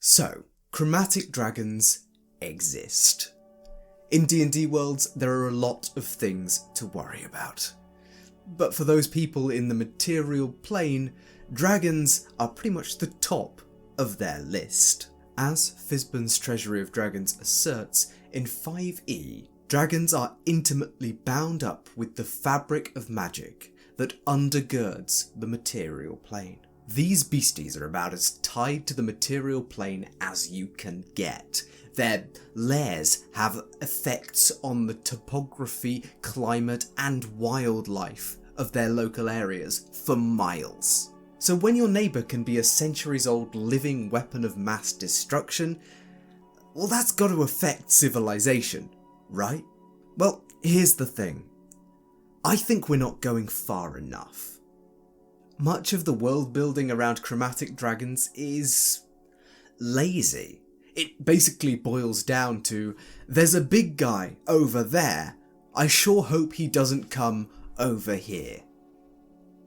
So, chromatic dragons exist. In D&D worlds, there are a lot of things to worry about. But for those people in the material plane, dragons are pretty much the top of their list. As Fizban's Treasury of Dragons asserts, in 5e, dragons are intimately bound up with the fabric of magic that undergirds the material plane. These beasties are about as tied to the material plane as you can get. Their lairs have effects on the topography, climate, and wildlife of their local areas for miles. So when your neighbour can be a centuries-old living weapon of mass destruction, well, that's got to affect civilization, right? Well, here's the thing. I think we're not going far enough. Much of the world building around chromatic dragons is lazy. It basically boils down to, there's a big guy over there. I sure hope he doesn't come over here.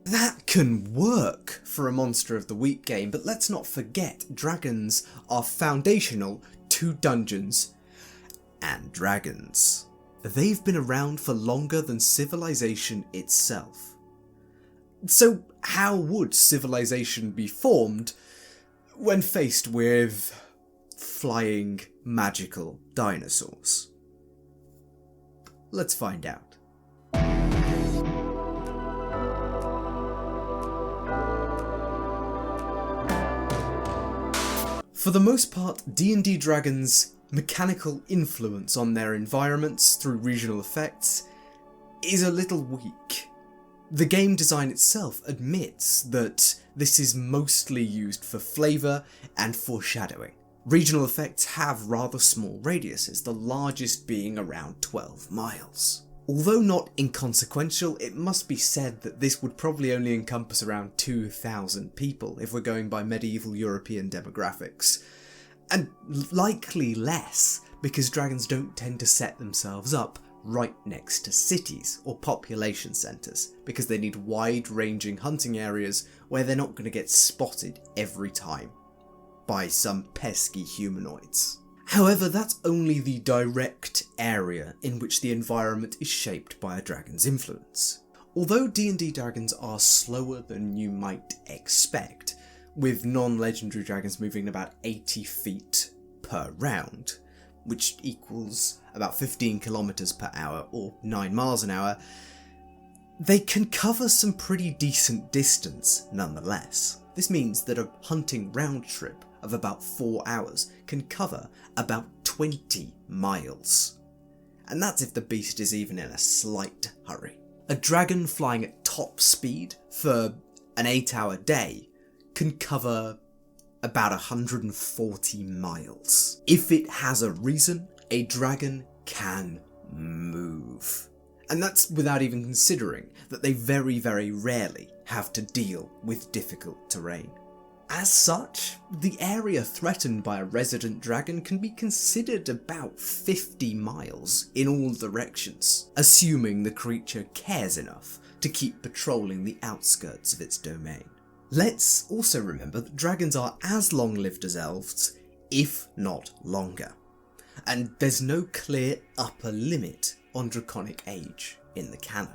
That can work for a Monster of the Week game, but let's not forget dragons are foundational to Dungeons and Dragons. They've been around for longer than civilization itself. So how would civilization be formed when faced with flying magical dinosaurs? Let's find out. For the most part, D&D Dragons' mechanical influence on their environments through regional effects is a little weak. The game design itself admits that this is mostly used for flavour and foreshadowing. Regional effects have rather small radiuses, the largest being around 12 miles. Although not inconsequential, it must be said that this would probably only encompass around 2,000 people if we're going by medieval European demographics. And likely less, because dragons don't tend to set themselves up right next to cities or population centres, because they need wide-ranging hunting areas where they're not going to get spotted every time by some pesky humanoids. However, that's only the direct area in which the environment is shaped by a dragon's influence. Although D&D dragons are slower than you might expect, with non-legendary dragons moving about 80 feet per round, which equals about 15 kilometers per hour or 9 miles an hour, they can cover some pretty decent distance nonetheless. This means that a hunting round trip of about 4 hours can cover about 20 miles. And that's if the beast is even in a slight hurry. A dragon flying at top speed for an 8-hour day can cover about 140 miles. If it has a reason, a dragon can move. And that's without even considering that they very, very rarely have to deal with difficult terrain. As such, the area threatened by a resident dragon can be considered about 50 miles in all directions, assuming the creature cares enough to keep patrolling the outskirts of its domain. Let's also remember that dragons are as long-lived as elves, if not longer, and there's no clear upper limit on draconic age in the canon.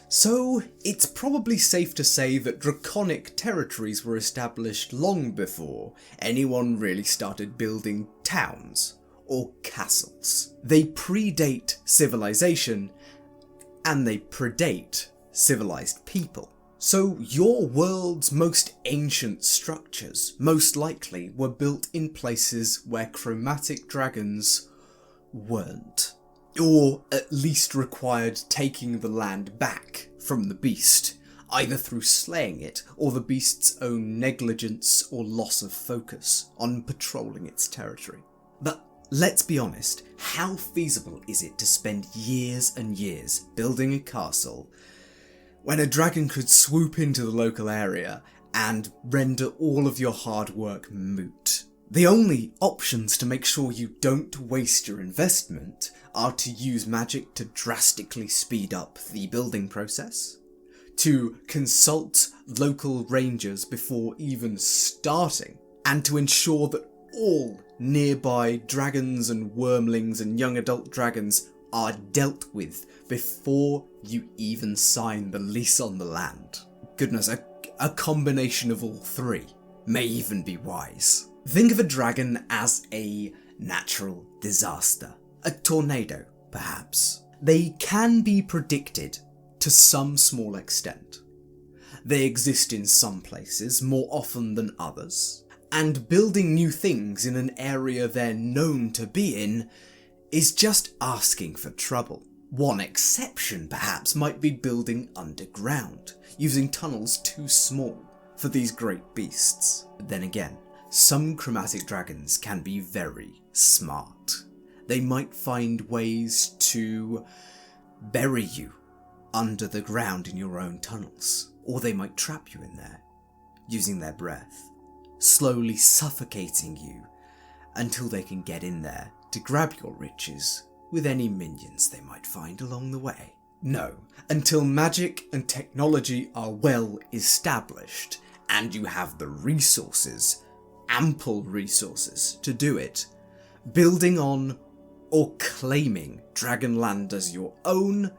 So it's probably safe to say that draconic territories were established long before anyone really started building towns or castles. They predate civilization, and they predate civilized people. So your world's most ancient structures most likely were built in places where chromatic dragons weren't, or at least required taking the land back from the beast, either through slaying it or the beast's own negligence or loss of focus on patrolling its territory. But let's be honest, how feasible is it to spend years and years building a castle when a dragon could swoop into the local area and render all of your hard work moot? The only options to make sure you don't waste your investment are to use magic to drastically speed up the building process, to consult local rangers before even starting, and to ensure that all nearby dragons and wormlings and young adult dragons are dealt with before you even sign the lease on the land. Goodness, a combination of all three may even be wise. Think of a dragon as a natural disaster. A tornado, perhaps. They can be predicted to some small extent. They exist in some places more often than others, and building new things in an area they're known to be in is just asking for trouble. One exception, perhaps, might be building underground, using tunnels too small for these great beasts. But then again, some chromatic dragons can be very smart. They might find ways to bury you under the ground in your own tunnels, or they might trap you in there, using their breath, slowly suffocating you until they can get in there to grab your riches with any minions they might find along the way. No, until magic and technology are well established and you have the resources, ample resources to do it, building on or claiming Dragonland as your own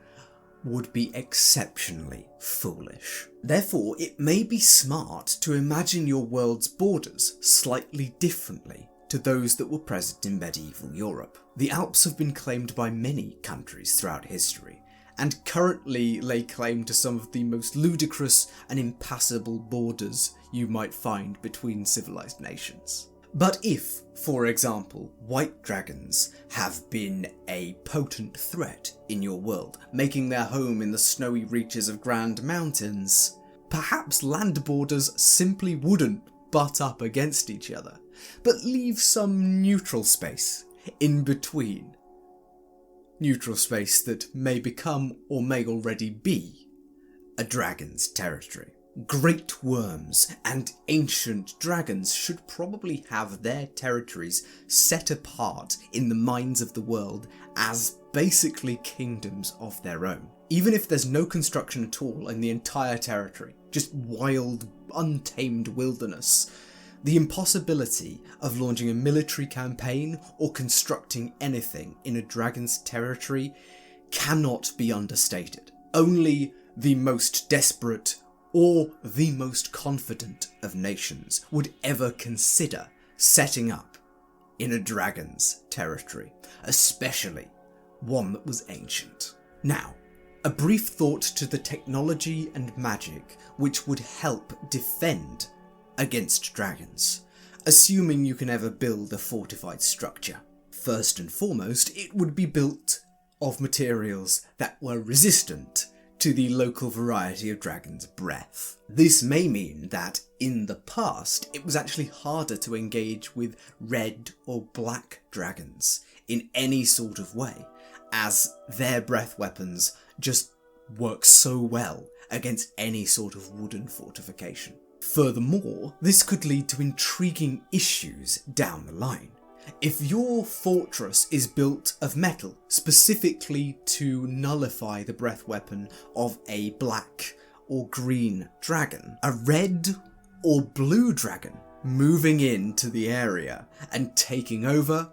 would be exceptionally foolish. Therefore, it may be smart to imagine your world's borders slightly differently to those that were present in medieval Europe. The Alps have been claimed by many countries throughout history, and currently lay claim to some of the most ludicrous and impassable borders you might find between civilized nations. But if, for example, white dragons have been a potent threat in your world, making their home in the snowy reaches of Grand Mountains, perhaps land borders simply wouldn't butt up against each other, but leave some neutral space in between. Neutral space that may become, or may already be, a dragon's territory. Great worms and ancient dragons should probably have their territories set apart in the minds of the world as basically kingdoms of their own. Even if there's no construction at all in the entire territory, just wild, untamed wilderness, the impossibility of launching a military campaign or constructing anything in a dragon's territory cannot be understated. Only the most desperate or the most confident of nations would ever consider setting up in a dragon's territory, especially one that was ancient. Now, a brief thought to the technology and magic which would help defend against dragons, assuming you can ever build a fortified structure. First and foremost, it would be built of materials that were resistant to the local variety of dragon's breath. This may mean that in the past it was actually harder to engage with red or black dragons in any sort of way, as their breath weapons just work so well against any sort of wooden fortification. Furthermore, this could lead to intriguing issues down the line. If your fortress is built of metal, specifically to nullify the breath weapon of a black or green dragon, a red or blue dragon moving into the area and taking over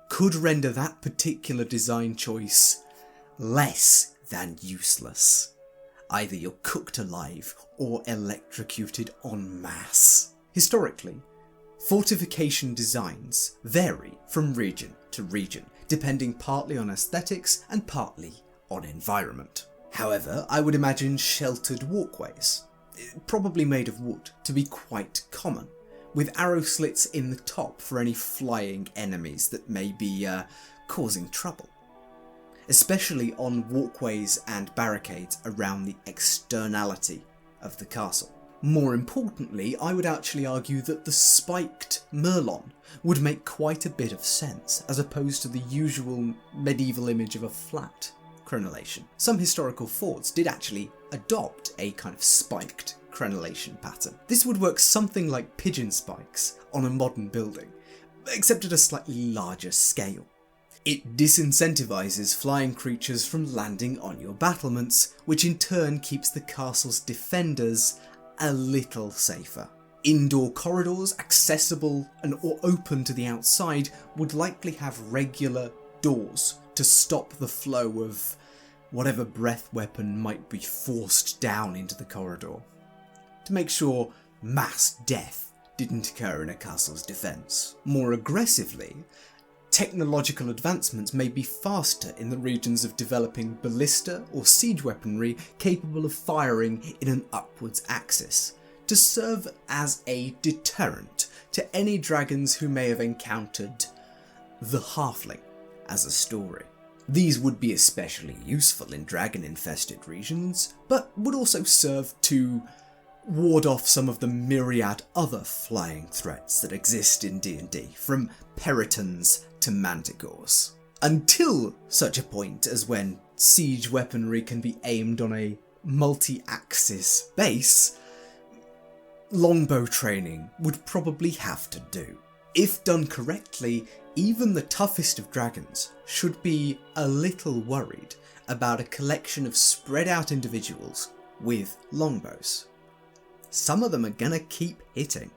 could render that particular design choice less than useless. Either you're cooked alive or electrocuted en masse. Historically, fortification designs vary from region to region, depending partly on aesthetics and partly on environment. However, I would imagine sheltered walkways, probably made of wood, to be quite common, with arrow slits in the top for any flying enemies that may be causing trouble, especially on walkways and barricades around the externality of the castle. More importantly, I would actually argue that the spiked merlon would make quite a bit of sense, as opposed to the usual medieval image of a flat crenellation. Some historical forts did actually adopt a kind of spiked crenellation pattern. This would work something like pigeon spikes on a modern building, except at a slightly larger scale. It disincentivises flying creatures from landing on your battlements, which in turn keeps the castle's defenders a little safer. Indoor corridors, accessible and or open to the outside, would likely have regular doors to stop the flow of whatever breath weapon might be forced down into the corridor, to make sure mass death didn't occur in a castle's defence. More aggressively, technological advancements may be faster in the regions of developing ballista or siege weaponry capable of firing in an upwards axis, to serve as a deterrent to any dragons who may have encountered the halfling as a story. These would be especially useful in dragon-infested regions, but would also serve to ward off some of the myriad other flying threats that exist in D&D, from peritons to manticores. Until such a point as when siege weaponry can be aimed on a multi-axis base, longbow training would probably have to do. If done correctly, even the toughest of dragons should be a little worried about a collection of spread out individuals with longbows. Some of them are gonna keep hitting.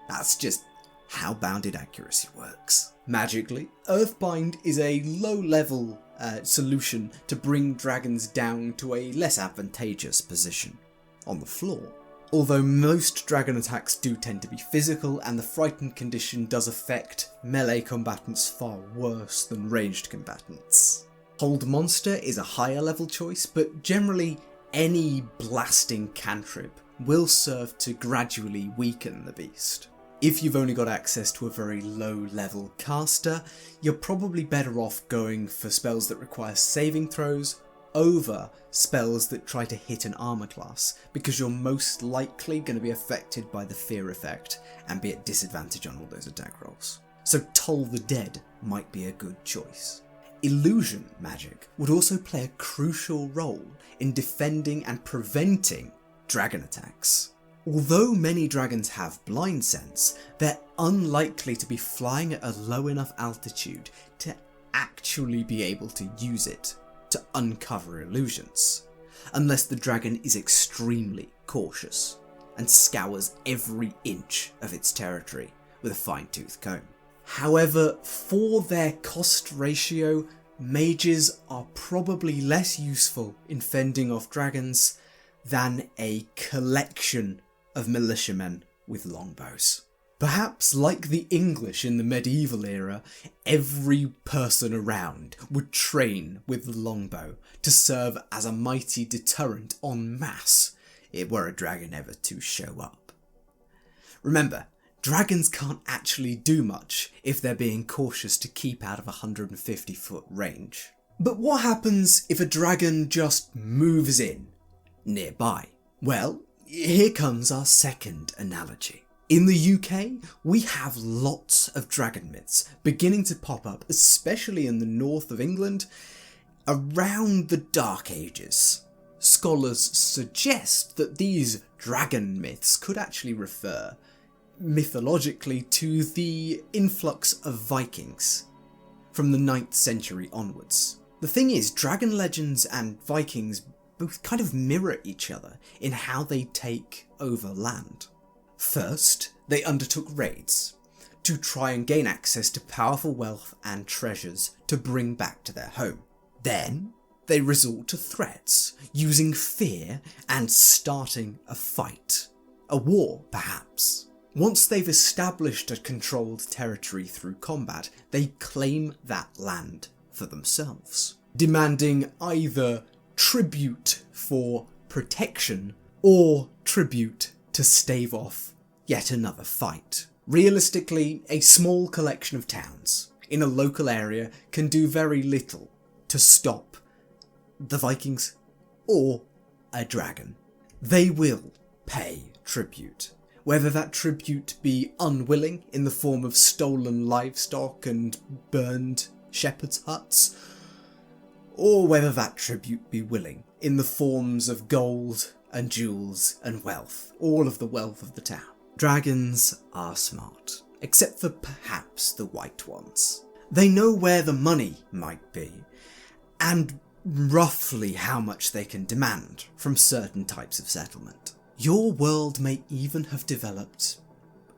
That's just how bounded accuracy works. Magically, Earthbind is a low-level solution to bring dragons down to a less advantageous position on the floor. Although most dragon attacks do tend to be physical, and the frightened condition does affect melee combatants far worse than ranged combatants. Hold Monster is a higher level choice, but generally any blasting cantrip will serve to gradually weaken the beast. If you've only got access to a very low level caster, you're probably better off going for spells that require saving throws over spells that try to hit an armor class, because you're most likely going to be affected by the fear effect and be at disadvantage on all those attack rolls. So Toll the Dead might be a good choice. Illusion magic would also play a crucial role in defending and preventing dragon attacks. Although many dragons have blind sense, they're unlikely to be flying at a low enough altitude to actually be able to use it to uncover illusions, unless the dragon is extremely cautious and scours every inch of its territory with a fine-tooth comb. However, for their cost ratio, mages are probably less useful in fending off dragons than a collection of militiamen with longbows. Perhaps like the English in the medieval era, every person around would train with the longbow to serve as a mighty deterrent en masse were a dragon ever to show up. Remember, dragons can't actually do much if they're being cautious to keep out of 150 foot range. But what happens if a dragon just moves in nearby? Well, here comes our second analogy. In the UK, we have lots of dragon myths beginning to pop up, especially in the north of England, around the Dark Ages. Scholars suggest that these dragon myths could actually refer, mythologically, to the influx of Vikings from the 9th century onwards. The thing is, dragon legends and Vikings both kind of mirror each other in how they take over land. First, they undertook raids to try and gain access to powerful wealth and treasures to bring back to their home. Then, they resort to threats, using fear and starting a fight. A war, perhaps. Once they've established a controlled territory through combat, they claim that land for themselves, demanding either tribute for protection or tribute to stave off yet another fight. Realistically, a small collection of towns in a local area can do very little to stop the Vikings or a dragon. They will pay tribute, whether that tribute be unwilling in the form of stolen livestock and burned shepherd's huts, or whether that tribute be willing in the forms of gold and jewels and wealth, all of the wealth of the town. Dragons are smart, except for perhaps the white ones. They know where the money might be, and roughly how much they can demand from certain types of settlement. Your world may even have developed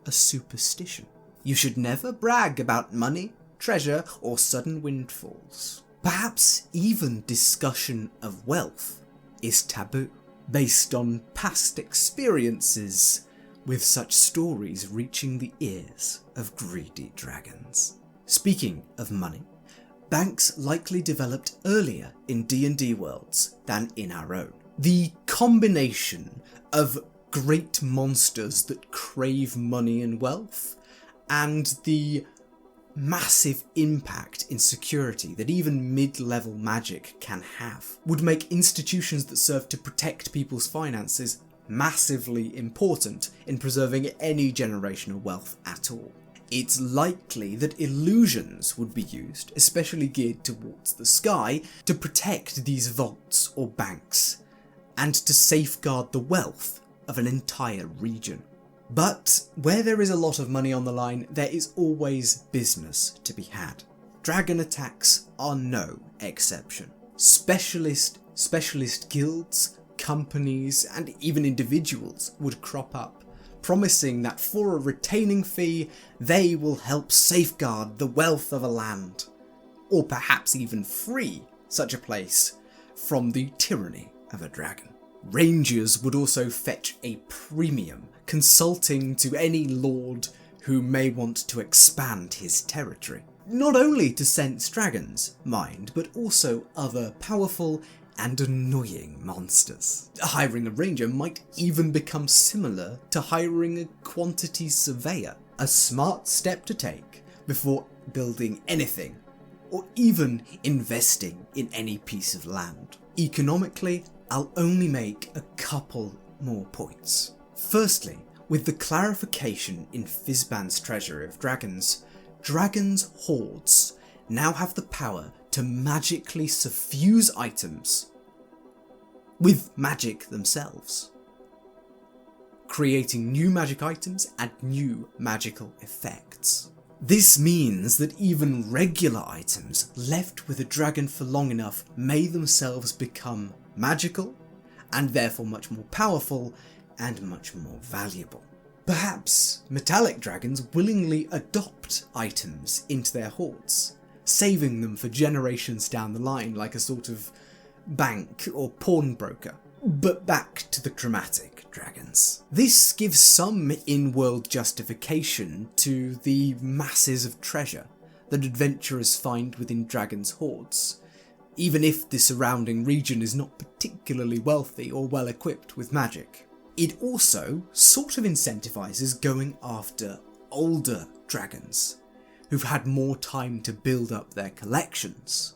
a superstition. You should never brag about money, treasure, or sudden windfalls. Perhaps even discussion of wealth is taboo, based on past experiences, with such stories reaching the ears of greedy dragons. Speaking of money, banks likely developed earlier in D&D worlds than in our own. The combination of great monsters that crave money and wealth, and the massive impact in security that even mid-level magic can have, would make institutions that serve to protect people's finances massively important in preserving any generational wealth at all. It's likely that illusions would be used, especially geared towards the sky, to protect these vaults or banks, and to safeguard the wealth of an entire region. But where there is a lot of money on the line, there is always business to be had. Dragon attacks are no exception. Specialist guilds, companies, and even individuals would crop up, promising that for a retaining fee, they will help safeguard the wealth of a land, or perhaps even free such a place from the tyranny of a dragon. Rangers would also fetch a premium, consulting to any lord who may want to expand his territory. Not only to sense dragons, mind, but also other powerful and annoying monsters. Hiring a ranger might even become similar to hiring a quantity surveyor, a smart step to take before building anything, or even investing in any piece of land. Economically, I'll only make a couple more points. Firstly, with the clarification in Fizban's Treasury of Dragons, dragons' hordes now have the power to magically suffuse items with magic themselves, creating new magic items and new magical effects. This means that even regular items left with a dragon for long enough may themselves become magical, and therefore much more powerful and much more valuable. Perhaps metallic dragons willingly adopt items into their hordes, saving them for generations down the line like a sort of bank or pawnbroker. But back to the Chromatic Dragons. This gives some in-world justification to the masses of treasure that adventurers find within dragons' hordes, even if the surrounding region is not particularly wealthy or well equipped with magic. It also sort of incentivizes going after older dragons, who've had more time to build up their collections,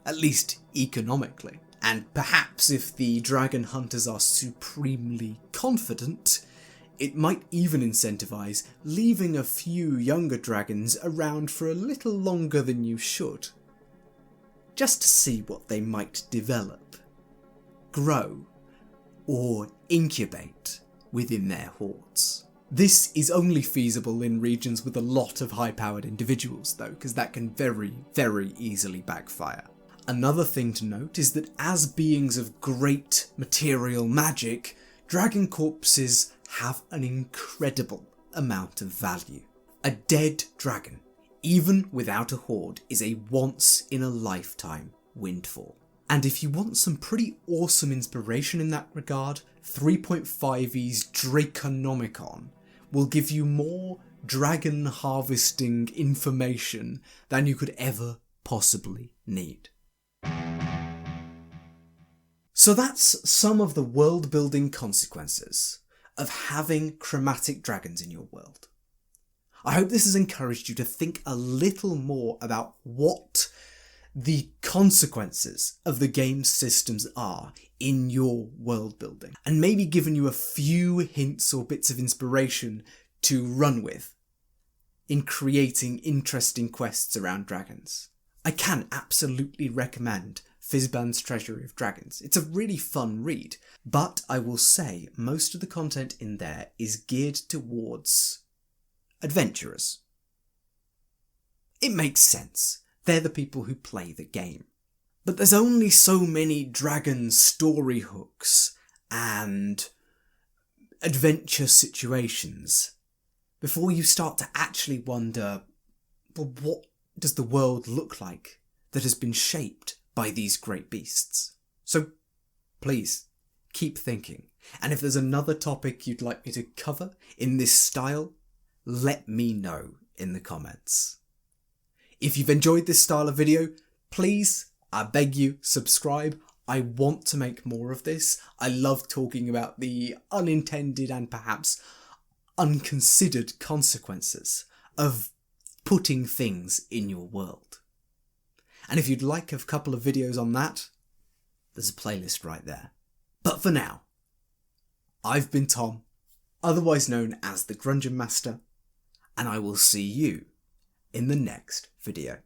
at least economically. And perhaps if the dragon hunters are supremely confident, it might even incentivize leaving a few younger dragons around for a little longer than you should, just to see what they might develop, grow, or incubate within their hordes. This is only feasible in regions with a lot of high-powered individuals though, because that can very, very easily backfire. Another thing to note is that as beings of great material magic, dragon corpses have an incredible amount of value. A dead dragon, even without a horde, is a once-in-a-lifetime windfall. And if you want some pretty awesome inspiration in that regard, 3.5e's Draconomicon will give you more dragon harvesting information than you could ever possibly need. So that's some of the world building consequences of having chromatic dragons in your world. I hope this has encouraged you to think a little more about what the consequences of the game's systems are in your world building, and maybe given you a few hints or bits of inspiration to run with in creating interesting quests around dragons. I can absolutely recommend Fizban's Treasury of Dragons. It's a really fun read, but I will say most of the content in there is geared towards adventurers. It makes sense. They're the people who play the game. But there's only so many dragon story hooks and adventure situations, before you start to actually wonder, well, what does the world look like that has been shaped by these great beasts? So please, keep thinking. And if there's another topic you'd like me to cover in this style, let me know in the comments. If you've enjoyed this style of video, please, I beg you, subscribe. I want to make more of this. I love talking about the unintended and perhaps unconsidered consequences of putting things in your world. And if you'd like a couple of videos on that, there's a playlist right there. But for now, I've been Tom, otherwise known as the Grungeon Master, and I will see you in the next video.